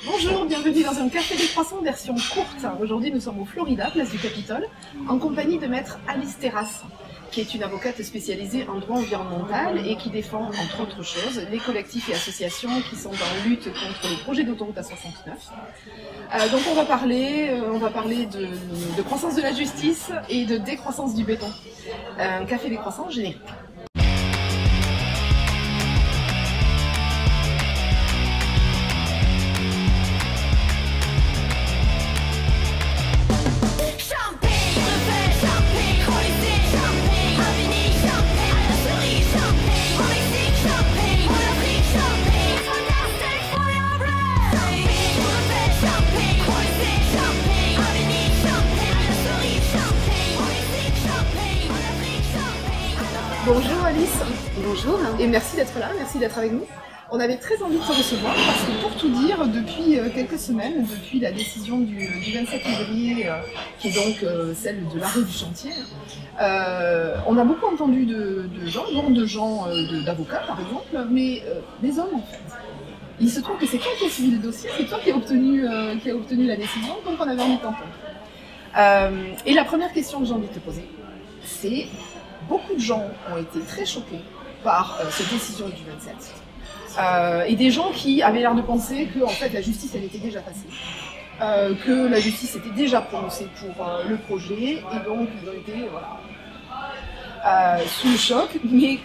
Bonjour, bienvenue dans un café des croissants version courte. Aujourd'hui nous sommes au Florida, place du Capitole, en compagnie de maître Alice Terrasse, qui est une avocate spécialisée en droit environnemental et qui défend, entre autres choses, les collectifs et associations qui sont en lutte contre le projet d'autoroute A69. Donc on va parler de croissance de la justice et de décroissance du béton. Un café des croissants générique. Bonjour Alice. Bonjour. Et merci d'être là, merci d'être avec nous. On avait très envie de se recevoir parce que pour tout dire, depuis quelques semaines, depuis la décision du 27 février, qui est donc celle de l'arrêt du chantier, on a beaucoup entendu de gens, d'avocats par exemple, mais des hommes en fait. Il se trouve que c'est toi qui as suivi le dossier, c'est toi qui as obtenu la décision, donc on avait envie de t'entendre. Et la première question que j'ai envie de te poser, c'est: beaucoup de gens ont été très choqués par cette décision du 27. Et des gens qui avaient l'air de penser que en fait, la justice elle était déjà passée, que la justice était déjà prononcée pour le projet, et donc ils ont été sous le choc. Mais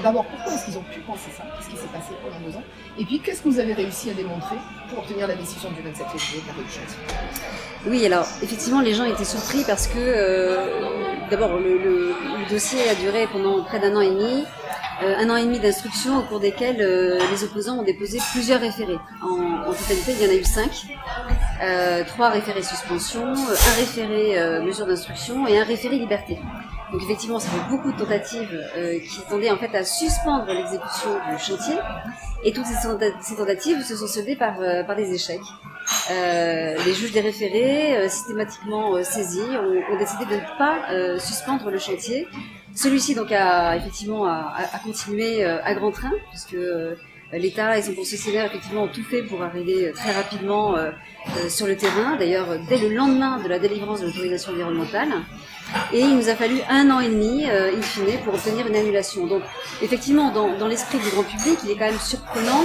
d'abord, pourquoi est-ce qu'ils ont pu penser ça? Qu'est-ce qui s'est passé pendant 2 ans? Et puis, qu'est-ce que vous avez réussi à démontrer pour obtenir la décision du 27 février de l'arrêt du chantier? Oui, alors effectivement, les gens étaient surpris parce que d'abord le dossier a duré pendant près d'1 an et demi. 1 an et demi d'instruction au cours desquels les opposants ont déposé plusieurs référés. En totalité, il y en a eu 5. 3 référés suspension, 1 référé mesure d'instruction et 1 référé liberté. Donc effectivement, ça fait beaucoup de tentatives qui tendaient en fait à suspendre l'exécution du chantier. Et toutes ces tentatives se sont soldées par des échecs. Les juges des référés, systématiquement saisis, ont décidé de ne pas suspendre le chantier. Celui-ci donc a continué à grand train, puisque l'État et son concessionnaire effectivement ont tout fait pour arriver très rapidement sur le terrain. D'ailleurs, dès le lendemain de la délivrance de l'autorisation environnementale. Et il nous a fallu 1 an et demi, in fine, pour obtenir une annulation. Donc, effectivement, dans l'esprit du grand public, il est quand même surprenant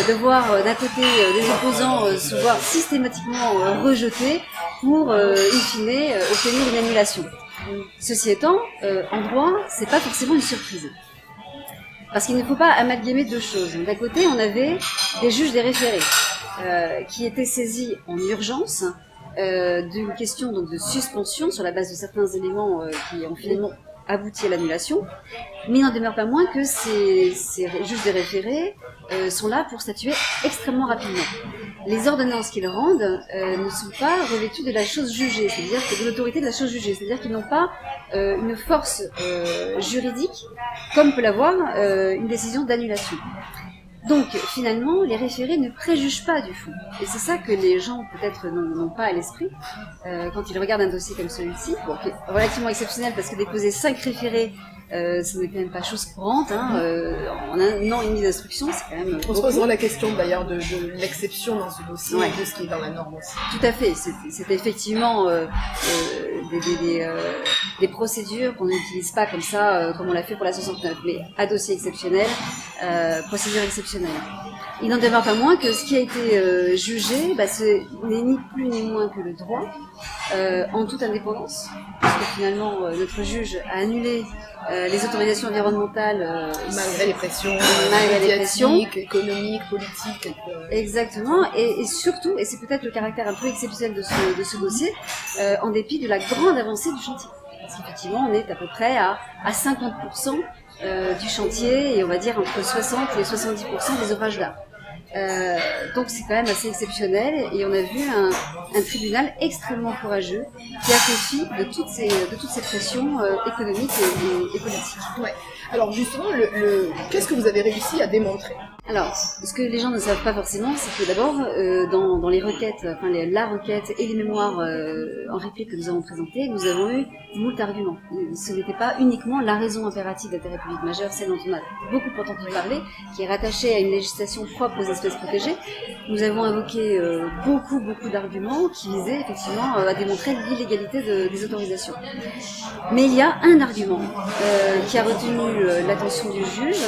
de voir d'un côté des opposants se voir systématiquement rejetés pour, in fine, obtenir une annulation. Ceci étant, en droit, c'est pas forcément une surprise. Parce qu'il ne faut pas amalgamer 2 choses. D'un côté, on avait des juges des référés qui étaient saisis en urgence d'une question donc de suspension sur la base de certains éléments qui ont finalement abouti à l'annulation, mais il n'en demeure pas moins que ces juges des référés sont là pour statuer extrêmement rapidement. Les ordonnances qu'ils rendent ne sont pas revêtues de la chose jugée, c'est-à-dire de l'autorité de la chose jugée, c'est-à-dire qu'ils n'ont pas une force juridique comme peut l'avoir une décision d'annulation. Donc, finalement, les référés ne préjugent pas du fond. Et c'est ça que les gens, peut-être, n'ont pas à l'esprit quand ils regardent un dossier comme celui-ci, bon, qui est relativement exceptionnel parce que déposer 5 référés, ce n'est quand même pas chose courante. En 1 an et demi d'instruction, c'est quand même On se posera la question, d'ailleurs, de l'exception dans ce dossier, ouais, et de ce qui est dans la norme aussi. Tout à fait. C'est effectivement des procédures qu'on n'utilise pas comme ça, comme on l'a fait pour la 69, mais à dossier exceptionnel, procédure exceptionnelle. Il n'en demeure pas moins que ce qui a été jugé, ce n'est ni plus ni moins que le droit, en toute indépendance, parce que finalement notre juge a annulé les autorisations environnementales malgré les pressions, économiques, politiques. Exactement, et surtout, et c'est peut-être le caractère un peu exceptionnel de ce dossier, en dépit de la grande avancée du chantier. Parce qu'effectivement, on est à peu près à 50% du chantier, et on va dire entre 60 et 70% des ouvrages d'art. Donc c'est quand même assez exceptionnel, et on a vu un tribunal extrêmement courageux qui a fait fi de toutes ces pressions économiques et politiques. Ouais. Alors justement, qu'est-ce que vous avez réussi à démontrer? Alors, ce que les gens ne savent pas forcément, c'est que d'abord, dans les requêtes, enfin la requête et les mémoires en réplique que nous avons présentées, nous avons eu moult arguments. Ce n'était pas uniquement la raison impérative d'intérêt public majeur, celle dont on a beaucoup entendu parler, qui est rattachée à une législation propre aux espèces protégées. Nous avons invoqué beaucoup d'arguments qui visaient effectivement à démontrer l'illégalité des autorisations. Mais il y a un argument qui a retenu l'attention du juge,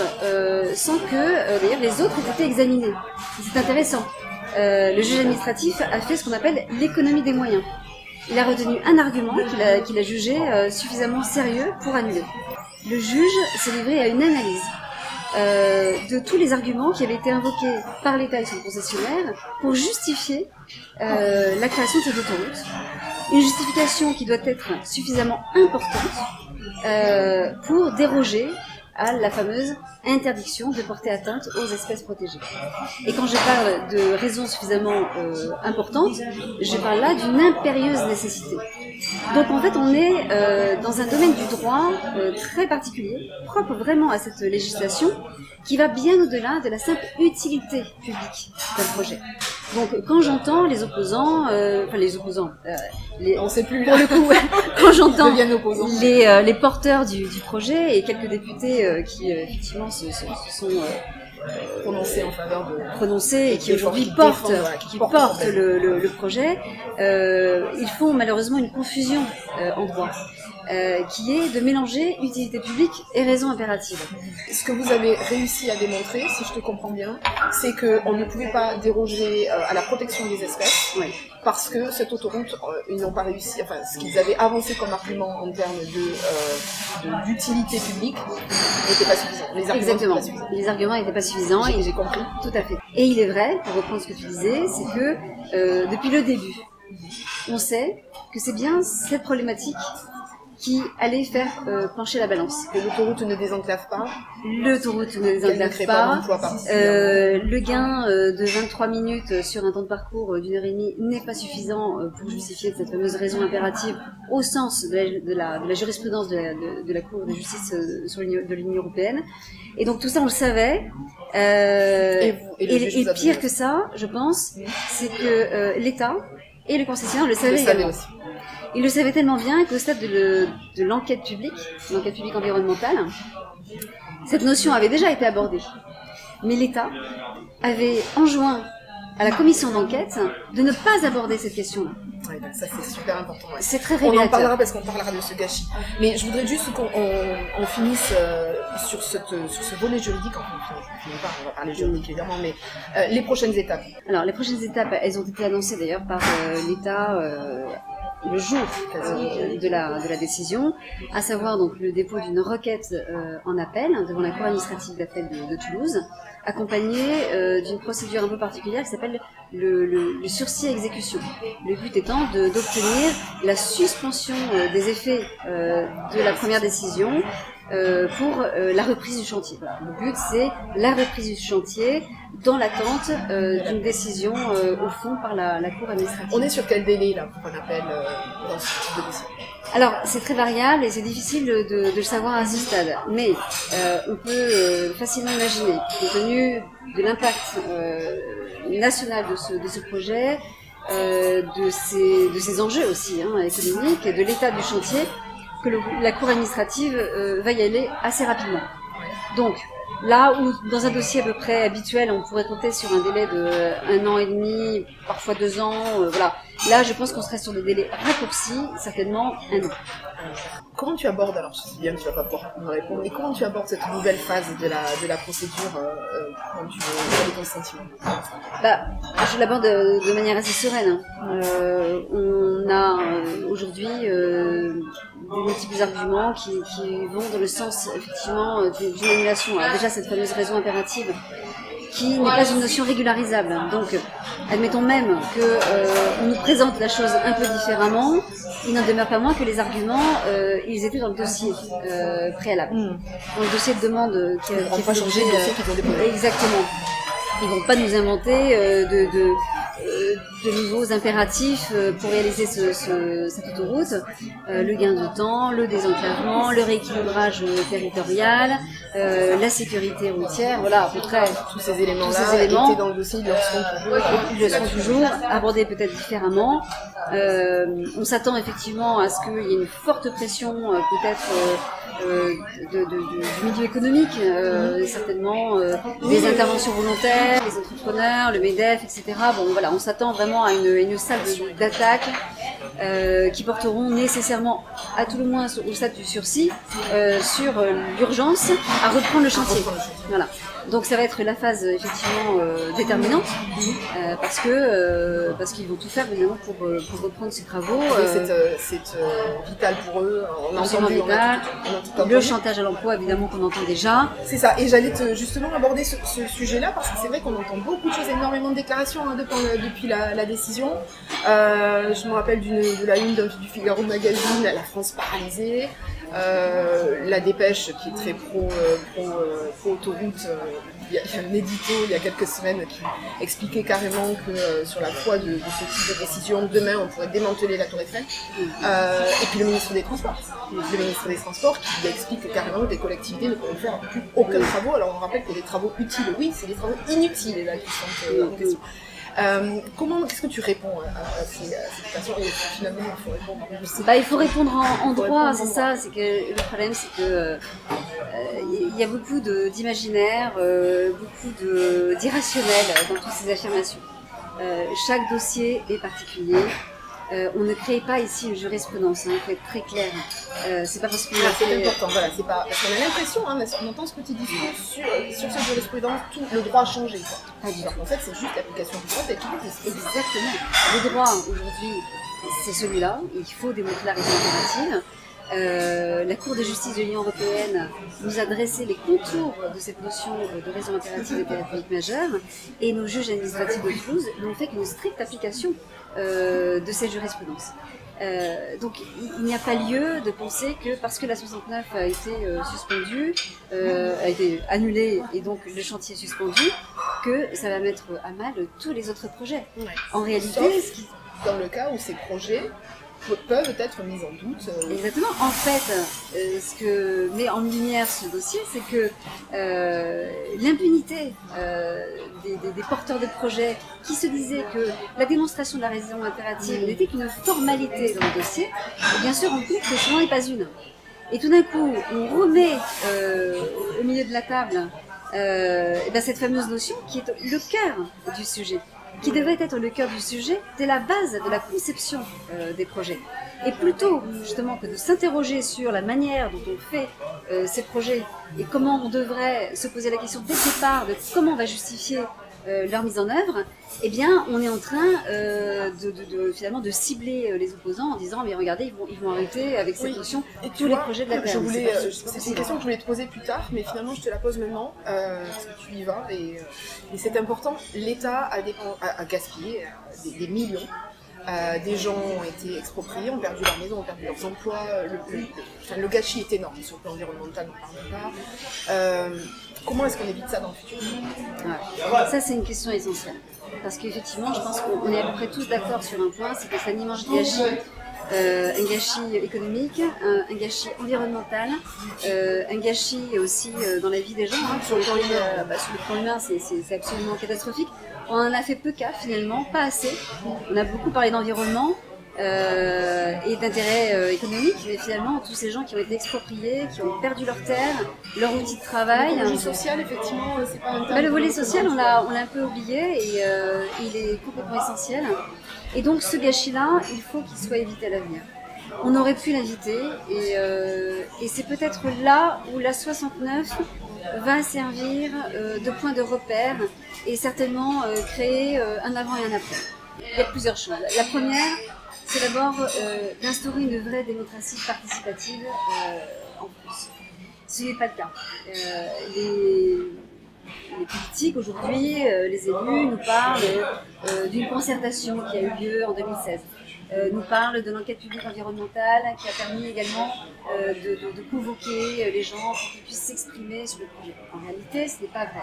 sans que d'ailleurs les autres aient été examinés. C'est intéressant. Le juge administratif a fait ce qu'on appelle l'économie des moyens. Il a retenu un argument qu'il a jugé suffisamment sérieux pour annuler. Le juge s'est livré à une analyse de tous les arguments qui avaient été invoqués par l'État et son concessionnaire pour justifier la création de cette autoroute. Une justification qui doit être suffisamment importante pour déroger à la fameuse interdiction de porter atteinte aux espèces protégées. Et quand je parle de raisons suffisamment importantes, je parle là d'une impérieuse nécessité. Donc en fait, on est dans un domaine du droit très particulier, propre vraiment à cette législation, qui va bien au-delà de la simple utilité publique d'un projet. Donc quand j'entends les opposants, on sait plus pour le coup, quand j'entends les porteurs du projet et quelques députés qui effectivement se sont prononcés en faveur de prononcés et qui aujourd'hui portent le projet, ils font malheureusement une confusion en droit. Qui est de mélanger utilité publique et raison impérative. Ce que vous avez réussi à démontrer, si je te comprends bien, c'est qu'on ne pouvait pas déroger à la protection des espèces, oui. Parce que cette autoroute, ils n'ont pas réussi, enfin ce qu'ils avaient avancé comme argument en termes d'utilité publique n'était pas suffisant. Exactement, les arguments n'étaient pas suffisants. J'ai compris. Tout à fait. Et il est vrai, pour reprendre ce que tu disais, c'est que depuis le début, on sait que c'est bien cette problématique qui allait faire pencher la balance. Que l'autoroute ne désenclave pas. L'autoroute ne désenclave pas. Le gain de 23 minutes sur un temps de parcours d'une heure et demie n'est pas suffisant pour justifier cette fameuse raison impérative au sens de la jurisprudence de la Cour de justice de l'Union européenne. Et donc tout ça, on le savait. Et pire que ça, je pense, c'est que l'État et le concessionnaire le savaient également. Aussi. Il le savait tellement bien qu'au stade de l'enquête publique environnementale, cette notion avait déjà été abordée. Mais l'État avait enjoint à la commission d'enquête de ne pas aborder cette question-là. Ouais, donc ça c'est super important. Ouais. C'est très révélateur. On en parlera parce qu'on parlera de ce gâchis. Mais je voudrais juste qu'on finisse sur ce volet juridique. Enfin, on va parler juridique évidemment, mais les prochaines étapes. Alors les prochaines étapes, elles ont été annoncées d'ailleurs par l'État le jour de la décision, à savoir donc le dépôt d'une requête en appel devant la Cour administrative d'appel de Toulouse, accompagnée d'une procédure un peu particulière qui s'appelle le sursis à exécution. Le but étant d'obtenir la suspension des effets de la première décision pour la reprise du chantier. Voilà. Le but, c'est la reprise du chantier dans l'attente d'une décision au fond par la Cour administrative. On est sur quel délai là pour un appel dans ce type de dossier? Alors, c'est très variable et c'est difficile de le savoir à ce stade. Mais on peut facilement imaginer, compte tenu de l'impact national de ce projet, de ses enjeux aussi économiques, de l'état du chantier, que la Cour administrative va y aller assez rapidement. Donc, là où dans un dossier à peu près habituel, on pourrait compter sur un délai de 1 an et demi, parfois 2 ans, voilà. Là, je pense qu'on serait sur des délais raccourcis, certainement 1 an. Comment tu abordes, alors je sais bien que tu vas pas pouvoir me répondre, mais comment tu abordes cette nouvelle phase de la procédure quand tu veux ton sentiment? Je l'aborde de manière assez sereine. On a aujourd'hui des multiples arguments qui vont dans le sens effectivement d'une annulation. Alors déjà cette fameuse raison impérative qui n'est pas une notion régularisable. Donc, admettons même qu'on nous présente la chose un peu différemment, il n'en demeure pas moins que les arguments, ils étaient dans le dossier préalable. Dans le dossier de demande qui a fait l'objet. Exactement. Ils vont pas nous inventer de nouveaux impératifs pour réaliser cette autoroute. Le gain de temps, le désenclavement, le rééquilibrage territorial, la sécurité routière, voilà à peu près. Tous ces éléments-là étaient dans le dossier, ils le seront toujours abordés peut-être différemment. On s'attend effectivement à ce qu'il y ait une forte pression peut-être du milieu économique, certainement des interventions volontaires, les entrepreneurs, le MEDEF, etc. Bon voilà, on s'attend vraiment à une salle d'attaque qui porteront nécessairement, à tout le moins au stade du sursis, sur l'urgence à reprendre le chantier. Voilà. Donc ça va être la phase effectivement déterminante parce qu'ils vont tout faire évidemment pour reprendre ces travaux. C'est vital pour eux. On a entendu le chantage à l'emploi évidemment qu'on entend déjà. C'est ça. Et j'allais justement aborder ce sujet-là parce que c'est vrai qu'on entend beaucoup de choses, énormément de déclarations depuis la décision. Je me rappelle de la une du Figaro Magazine, la France paralysée. La Dépêche qui est très pro-autoroute, il y a un édito il y a quelques semaines qui expliquait carrément que sur la foi de ce type de décision, demain on pourrait démanteler la Tour Eiffel. Et puis le ministre des Transports qui explique carrément que les collectivités ne pourront faire plus aucun travaux. Alors on rappelle que les travaux utiles, oui, c'est des travaux inutiles là, qui sont en question. Qu'est-ce que tu réponds à ces questions? Et finalement, il faut répondre. Il faut répondre en droit, c'est ça. C'est que le problème, c'est que il y a beaucoup d'imaginaire, beaucoup d'irrationnel dans toutes ces affirmations. Chaque dossier est particulier. On ne crée pas ici une jurisprudence, il faut être très clair. C'est pas parce qu'on a fait... C'est important, voilà, c'est pas... Parce qu'on a l'impression, on entend ce petit discours sur cette jurisprudence, tout le droit a changé. En fait, c'est juste l'application du droit tel qu'il existe. Exactement. Le droit, aujourd'hui, c'est celui-là. Il faut démontrer la raison impérative. La Cour de justice de l'Union européenne nous a dressé les contours de cette notion de raison impérative d'intérêt public majeur et nos juges administratifs de Toulouse n'ont fait qu'une stricte application de cette jurisprudence. Donc il n'y a pas lieu de penser que parce que la 69 a été suspendue, a été annulée et donc le chantier suspendu, que ça va mettre à mal tous les autres projets. Ouais. En réalité, dans le cas où ces projets peuvent être mis en doute. Exactement. En fait, ce que met en lumière ce dossier, c'est que l'impunité des porteurs de projets qui se disaient que la démonstration de la raison impérative n'était qu'une formalité dans le dossier, bien sûr, on compte que ce n'en est pas une. Et tout d'un coup, on remet au milieu de la table cette fameuse notion qui est le cœur du sujet, qui devait être le cœur du sujet dès la base de la conception des projets. Et plutôt, justement, que de s'interroger sur la manière dont on fait ces projets et comment on devrait se poser la question dès le départ de comment on va justifier leur mise en œuvre, eh bien, on est en train finalement de cibler les opposants en disant mais regardez, ils vont arrêter avec cette notion tous les projets de la Terre. C'est une question que je voulais te poser plus tard, mais finalement je te la pose maintenant parce que tu y vas et c'est important. L'État a gaspillé des millions. Des gens ont été expropriés, ont perdu leur maison, ont perdu leurs emplois. Le gâchis est énorme sur le plan environnemental, on ne parle pas. Comment est-ce qu'on évite ça dans le futur? Ça, c'est une question essentielle. Parce qu'effectivement, je pense qu'on est à peu près tous d'accord sur un point, c'est que c'est un immense gâchis. Un gâchis économique, un gâchis environnemental, un gâchis aussi dans la vie des gens. Sur le plan humain, c'est absolument catastrophique. On en a fait peu cas finalement, pas assez. On a beaucoup parlé d'environnement et d'intérêt économique, mais finalement tous ces gens qui ont été expropriés, qui ont perdu leur terre, leur outil de travail. Le volet social, effectivement, c'est pas un le volet social, on l'a un peu oublié et il est complètement essentiel. Et donc ce gâchis-là, il faut qu'il soit évité à l'avenir. On aurait pu l'éviter et c'est peut-être là où la 69 va servir de point de repère et certainement créer un avant et un après. Il y a plusieurs choses. La première, c'est d'abord d'instaurer une vraie démocratie participative en France. Ce n'est pas le cas. Les politiques aujourd'hui, les élus nous parlent d'une concertation qui a eu lieu en 2016. Nous parlent de l'enquête publique environnementale qui a permis également de convoquer les gens pour qu'ils puissent s'exprimer sur le projet. En réalité, ce n'est pas vrai.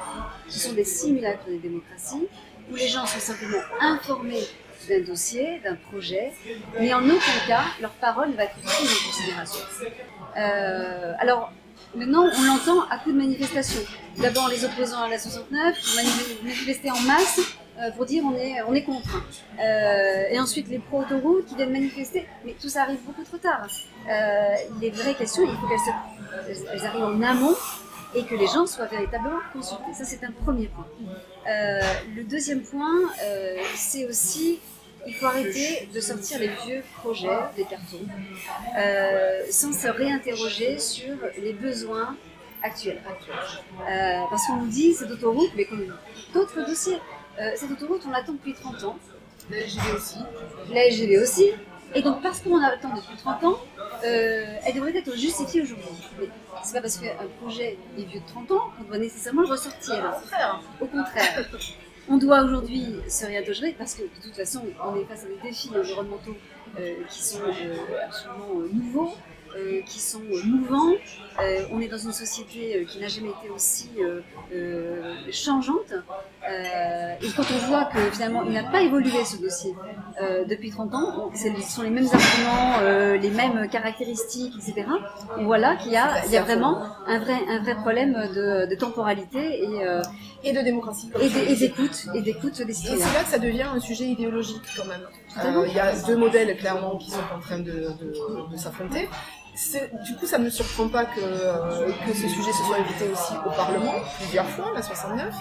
Ce sont des simulacres de démocratie où les gens sont simplement informés d'un dossier, d'un projet, mais en aucun cas leur parole ne va être prise en considération. Alors, maintenant, on l'entend à coups de manifestations. D'abord, les opposants à la 69 manifestaient en masse pour dire on est contre. Et ensuite, les pro-autoroutes qui viennent manifester, mais tout ça arrive beaucoup trop tard. Les vraies questions, il faut qu'elles arrivent en amont et que les gens soient véritablement consultés. Ça, c'est un premier point. Le deuxième point, c'est aussi il faut arrêter de sortir les vieux projets des cartons sans se réinterroger sur les besoins actuels. Parce qu'on nous dit cette autoroute, mais comme d'autres dossiers, cette autoroute on l'attend depuis 30 ans. La LGV aussi. La LGV aussi. Et donc parce qu'on attend depuis 30 ans, elle devrait être justifiée aujourd'hui. Mais c'est pas parce qu'un projet est vieux de 30 ans qu'on doit nécessairement le ressortir. Au contraire. On doit aujourd'hui se réinterroger parce que de toute façon, on est face à des défis environnementaux qui sont absolument nouveaux, qui sont mouvants. On est dans une société qui n'a jamais été aussi changeante. Et quand on voit que finalement il n'a pas évolué ce dossier depuis 30 ans, ce sont les mêmes arguments, les mêmes caractéristiques, etc. On voit là qu'il y a vraiment un vrai problème de temporalité et de démocratie. Et d'écoute des citoyens. C'est là que ça devient un sujet idéologique quand même. Il y a deux modèles clairement qui sont en train de s'affronter. Du coup, ça ne me surprend pas que ce sujet se soit évité aussi au Parlement, plusieurs fois, la 69.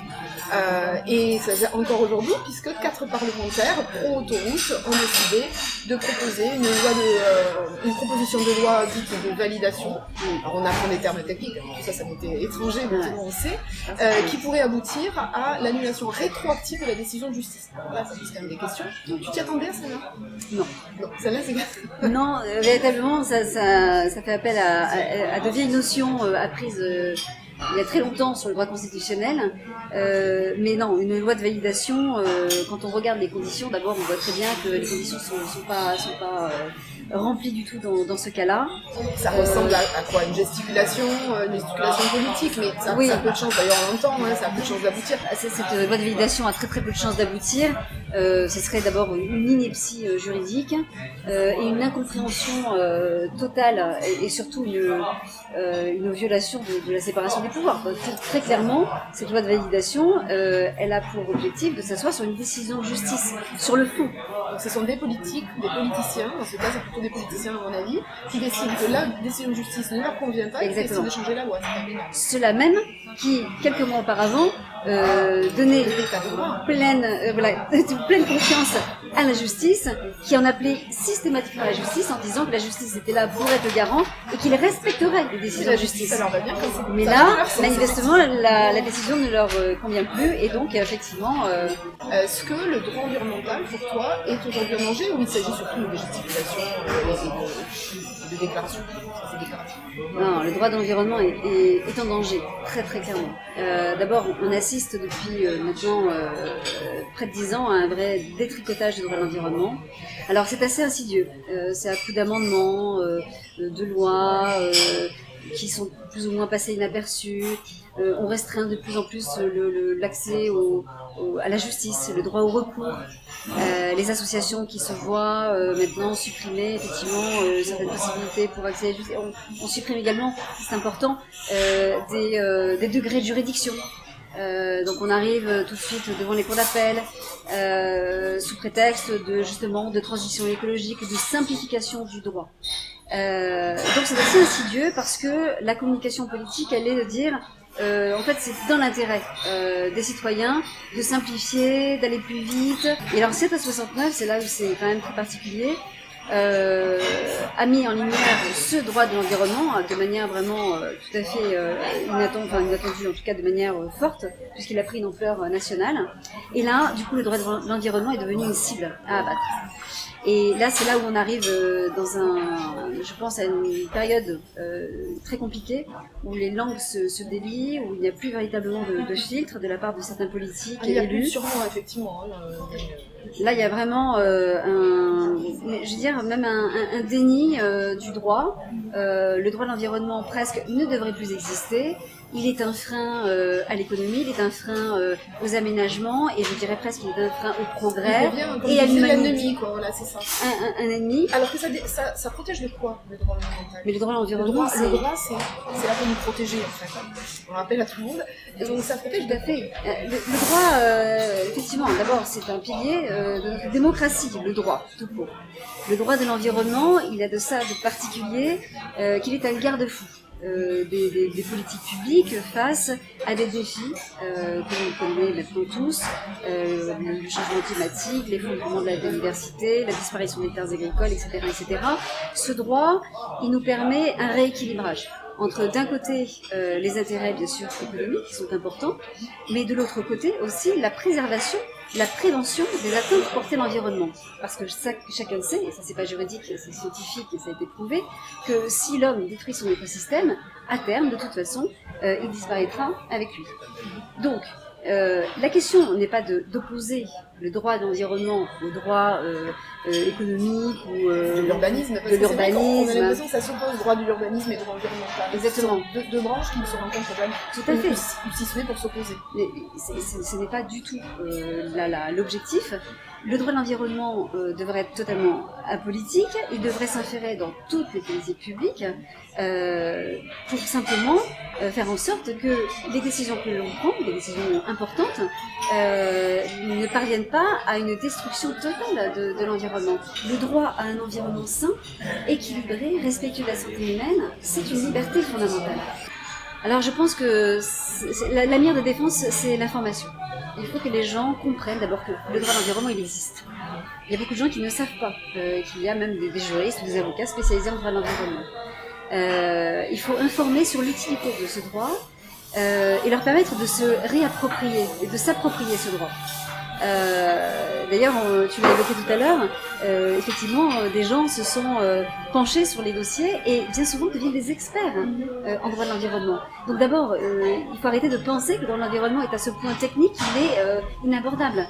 Et ça vient encore aujourd'hui, puisque 4 parlementaires pro-autoroute ont décidé de proposer une proposition de loi dite de validation. Alors, on apprend des termes techniques, tout ça m'était étranger, mais tout le monde sait, qui pourrait aboutir à l'annulation rétroactive de la décision de justice. Alors là, ça pose quand même des questions. Tu t'y attendais à celle-là ? Non. Non, celle-là, c'est... Non, véritablement, ça fait appel à de vieilles notions apprises il y a très longtemps sur le droit constitutionnel. Mais non, une loi de validation, quand on regarde les conditions, d'abord on voit très bien que les conditions sont pas remplies du tout dans ce cas-là. Ça ressemble à quoi ? Une gesticulation politique, mais ça a peu de chance, d'ailleurs on l'entend, ça a peu de chance d'aboutir. Cette loi de validation a très peu de chance d'aboutir. Ce serait d'abord une ineptie juridique et une incompréhension totale et surtout une violation de la séparation des pouvoirs. Donc, très clairement, cette loi de validation, elle a pour objectif de s'asseoir sur une décision de justice, sur le fond. Donc ce sont des politiciens, dans ce cas c'est plutôt des politiciens à mon avis, qui décident que la décision de justice ne leur convient pas et qui décident de changer la loi. Ceux-là même qui, quelques mois auparavant, donnaient pleine confiance à la justice, qui en appelait systématiquement à la justice en disant que la justice était là pour être garant et qu'il respecterait les décisions de justice. Mais là, manifestement, la décision ne leur convient plus et donc effectivement... Est-ce que le droit environnemental, pour toi, est aujourd'hui en danger ou il s'agit surtout de gesticulation et de déclarations ? Non, le droit de l'environnement est en danger, très clairement. D'abord, on assiste depuis maintenant près de 10 ans à un vrai détricotage du droit de l'environnement. Alors c'est assez insidieux, c'est à coup d'amendements, de lois qui sont plus ou moins passées inaperçues. On restreint de plus en plus l'accès à la justice, le droit au recours. Les associations qui se voient maintenant supprimer effectivement certaines possibilités pour accéder à la justice. On supprime également, c'est important, des degrés de juridiction. Donc on arrive tout de suite devant les cours d'appel sous prétexte de transition écologique, de simplification du droit. Donc c'est assez insidieux parce que la communication politique, elle est de dire en fait, c'est dans l'intérêt des citoyens de simplifier, d'aller plus vite. Et alors, cette A69, c'est là où c'est quand même très particulier, a mis en lumière ce droit de l'environnement de manière vraiment tout à fait inattendue, en tout cas de manière forte, puisqu'il a pris une ampleur nationale. Et là, du coup, le droit de l'environnement est devenu une cible à abattre. Et là, c'est là où on arrive je pense à une période très compliquée, où les langues se délient, où il n'y a plus véritablement de filtre de la part de certains politiques et élus. Il y a plus sûrement, effectivement. Là, il y a vraiment même un déni du droit. Le droit de l'environnement presque ne devrait plus exister. il est un frein à l'économie, il est un frein aux aménagements, et je dirais presque qu'il est un frein au progrès et à l'humanité. Voilà, c'est ça. Un ennemi. Alors que ça protège de quoi, le droit environnemental? Mais le droit à l'environnement, le droit, c'est là pour nous protéger, en fait. On rappelle à tout le monde. Et donc ça protège tout à fait. Le droit, effectivement, d'abord, c'est un pilier de notre démocratie, le droit, tout court. Le droit de l'environnement, il a de ça de particulier qu'il est un garde-fou des politiques publiques face à des défis que l'on connaît maintenant tous, le changement climatique, l'effondrement de la biodiversité, la disparition des terres agricoles, etc., etc. Ce droit, il nous permet un rééquilibrage entre d'un côté les intérêts bien sûr économiques qui sont importants, mais de l'autre côté aussi la préservation, la prévention des atteintes portées à l'environnement. Parce que chacun sait, et ça c'est pas juridique, c'est scientifique et ça a été prouvé, que si l'homme détruit son écosystème, à terme de toute façon, il disparaîtra avec lui. Donc, la question n'est pas d'opposer le droit de l'environnement au droit économique ou de l'urbanisme. On a l'impression que ça s'oppose, le droit de l'urbanisme et le droit environnemental. Exactement. Deux branches qui ne se rencontrent jamais. Tout à fait. Ou si ce n'est pour s'opposer. Mais ce n'est pas du tout l'objectif. Le droit de l'environnement devrait être totalement apolitique, il devrait s'inférer dans toutes les politiques publiques pour simplement faire en sorte que les décisions que l'on prend, les décisions importantes, ne parviennent pas à une destruction totale de l'environnement. Le droit à un environnement sain, équilibré, respectueux de la santé humaine, c'est une liberté fondamentale. Alors je pense que la mire de défense, c'est l'information. Il faut que les gens comprennent d'abord que le droit de l'environnement, il existe. Il y a beaucoup de gens qui ne savent pas qu'il y a même des juristes ou des avocats spécialisés en droit de l'environnement. Il faut informer sur l'utilité de ce droit et leur permettre de se réapproprier et de s'approprier ce droit. D'ailleurs, tu l'as évoqué tout à l'heure, effectivement, des gens se sont penchés sur les dossiers et bien souvent deviennent des experts en droit de l'environnement. Donc d'abord, il faut arrêter de penser que le droit de l'environnement est à ce point technique qu'il est inabordable.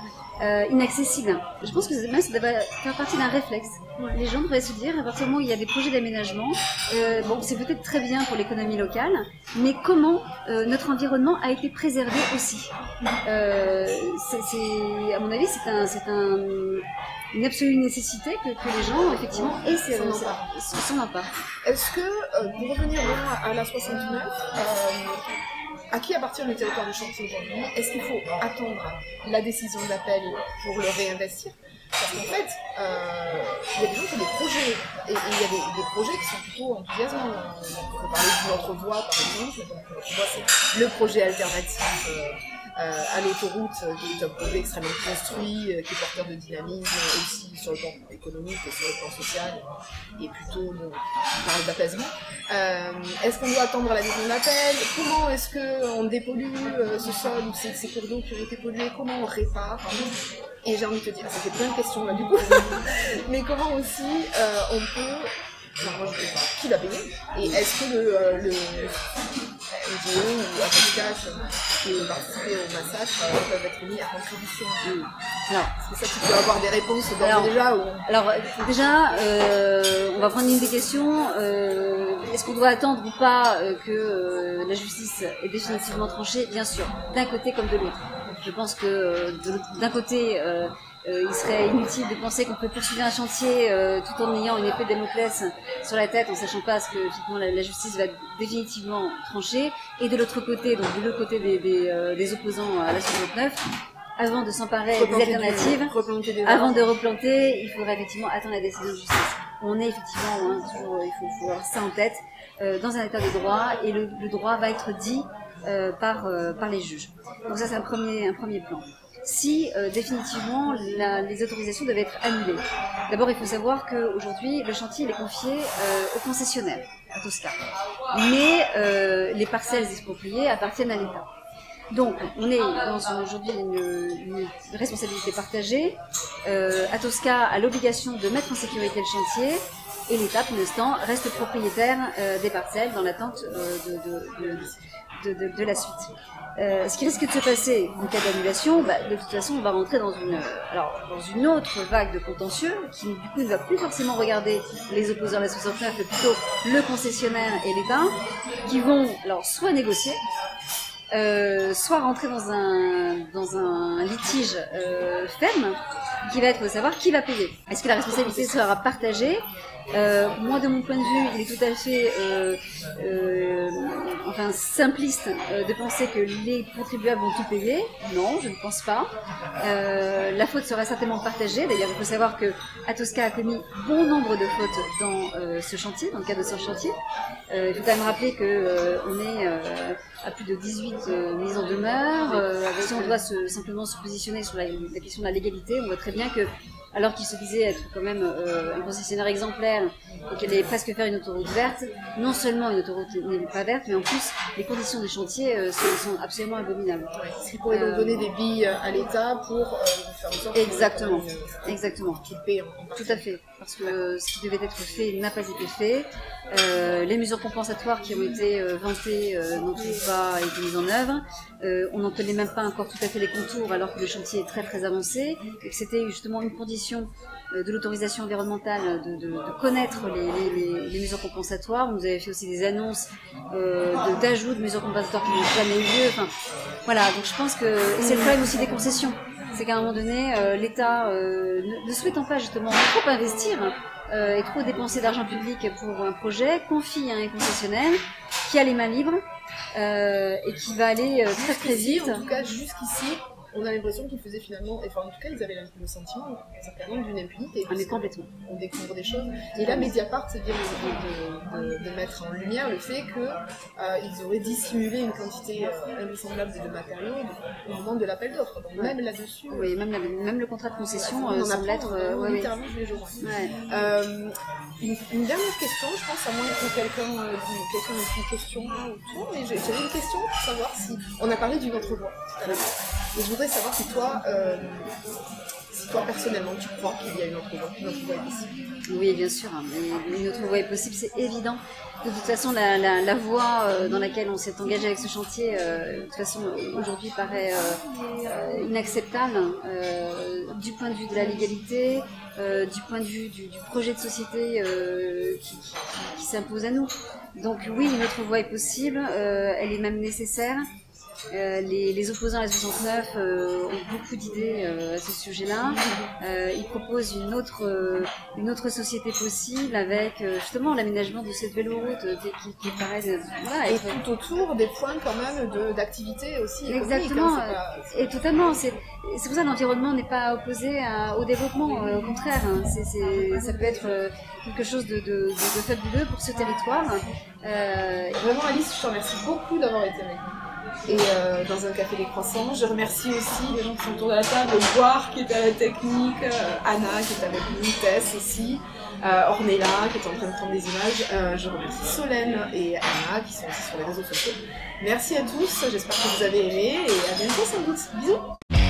Inaccessible. Je pense que ça devrait faire partie d'un réflexe. Les gens devraient se dire, à partir du moment où il y a des projets d'aménagement, bon, c'est peut-être très bien pour l'économie locale, mais comment notre environnement a été préservé aussi. À mon avis, c'est une absolue nécessité que les gens, effectivement, aient son impact. Est-ce que, pour revenir à la 69, à qui appartient le territoire du chantier aujourd'hui? Est-ce qu'il faut attendre la décision d'appel pour le réinvestir? Parce qu'en fait, il y a des gens qui ont des projets, et il y a des projets qui sont plutôt enthousiasmants. On peut parler de Notre Voie, par exemple. Donc, Notre Voie, c'est le projet alternatif à l'autoroute, qui est un projet extrêmement construit, qui est porteur de dynamisme, aussi sur le plan économique et sur le plan social, et plutôt, on parle d'apaisement. Est-ce qu'on doit attendre la décision d'appel? Comment est-ce qu'on dépollue ce sol ou ces cours d'eau qui ont été pollués? Comment on répare? Et j'ai envie de te dire, ça fait plein de questions là du coup, mais comment aussi on peut... Enfin, moi, qui va payer? Et est-ce que le NGE ou Atosca qui ont participé au massacre peuvent être mis à contribution? Alors, est-ce que ça, tu peux avoir des réponses déjà ou... Alors déjà, on va prendre une des questions. Est-ce qu'on doit attendre ou pas que la justice ait définitivement tranché? Bien sûr, d'un côté comme de l'autre. Je pense que d'un côté, il serait inutile de penser qu'on peut poursuivre un chantier tout en ayant une épée de Damoclès sur la tête, en sachant pas ce que effectivement, la justice va définitivement trancher. Et de l'autre côté, donc de l'autre côté des opposants à la 69, avant de s'emparer des alternatives, avant de replanter, il faudrait effectivement attendre la décision de justice. On est effectivement, toujours, il faut avoir ça en tête, dans un état de droit, et le droit va être dit par les juges. Donc ça, c'est un premier plan. Si définitivement les autorisations devaient être annulées. D'abord, il faut savoir qu'aujourd'hui, le chantier est confié au concessionnaire, Atosca. Mais les parcelles expropriées appartiennent à l'État. Donc, on est dans aujourd'hui une responsabilité partagée. Atosca a l'obligation de mettre en sécurité le chantier, et l'État, pour l'instant, reste propriétaire des parcelles dans l'attente de la suite. Ce qui risque de se passer en cas d'annulation, de toute façon, on va rentrer dans une autre vague de contentieux qui, du coup, ne va plus forcément regarder les opposants à la 69, mais plutôt le concessionnaire et l'État, qui vont alors soit négocier, soit rentrer dans un litige ferme, qui va être de savoir qui va payer. Est-ce que la responsabilité sera partagée? Moi, de mon point de vue, il est tout à fait simpliste de penser que les contribuables vont tout payer. Non, je ne pense pas. La faute sera certainement partagée. D'ailleurs, il faut savoir que Atosca a commis bon nombre de fautes dans ce chantier, dans le cadre de ce chantier. Il faut quand même rappeler qu'on est à plus de 18 mises en demeure. Si on doit simplement se positionner sur la question de la légalité, on voit très bien que, alors qu'il se disait être quand même un concessionnaire exemplaire et qu'elle allait presque faire une autoroute verte, non seulement une autoroute n'est pas verte, mais en plus les conditions du chantier sont absolument abominables. Ce qui pourrait donc donner des billes à l'État pour faire en sorte exactement, qu'il paie tout à fait, parce que ce qui devait être fait n'a pas été fait. Les mesures compensatoires qui ont été vantées n'ont toujours pas été mises en œuvre. On n'en connaît même pas encore tout à fait les contours alors que le chantier est très très avancé et que c'était justement une condition de l'autorisation environnementale de connaître les mesures compensatoires. On nous avait fait aussi des annonces d'ajout de mesures compensatoires qui n'ont jamais eu lieu. Enfin, voilà, donc je pense que c'est le problème aussi des concessions. C'est qu'à un moment donné, l'État, ne souhaitant pas justement trop investir et trop dépenser d'argent public pour un projet, confie à un concessionnaire qui a les mains libres et qui va aller très très vite. En tout cas, jusqu'ici, on a l'impression qu'ils faisaient finalement, enfin en tout cas ils avaient le sentiment certainement d'une impunité. Mais complètement. On découvre des choses. Et là, Mediapart vient de mettre en lumière le fait qu'ils auraient dissimulé une quantité invraisemblable de matériaux au moment de l'appel d'offres. Donc même là-dessus. Oui, même le contrat de concession semble être. Littéralement tous les jours. Ouais. Une dernière question, je pense à moins que quelqu'un ait une question autour, mais j'avais une question pour savoir si. On a parlé d'une autre voie tout à l'heure. Et je voudrais savoir si toi personnellement, tu crois qu'il y a une autre voie possible. Oui, bien sûr, une autre voie est possible, c'est évident. De toute façon, la voie dans laquelle on s'est engagé avec ce chantier, de toute façon, aujourd'hui paraît inacceptable du point de vue de la légalité, du point de vue du projet de société qui s'impose à nous. Donc oui, une autre voie est possible, elle est même nécessaire. Les opposants à la 69 ont beaucoup d'idées à ce sujet-là. Ils proposent une autre société possible avec justement l'aménagement de cette véloroute qui paraît et tout autour des points quand même d'activité aussi. Exactement, et totalement. C'est pour ça que l'environnement n'est pas opposé au développement. Au contraire, ça peut être quelque chose de fabuleux pour ce territoire. Vraiment, Alice, je te remercie beaucoup d'avoir été avec nous. Et dans un café des croissants, je remercie aussi les gens qui sont autour de la table, Boire qui était à la technique, Anna qui est avec nous, Tess aussi, Ornella qui est en train de prendre des images, je remercie Solène et Anna qui sont aussi sur les réseaux sociaux. Merci à tous, j'espère que vous avez aimé et à bientôt sans doute. Bisous.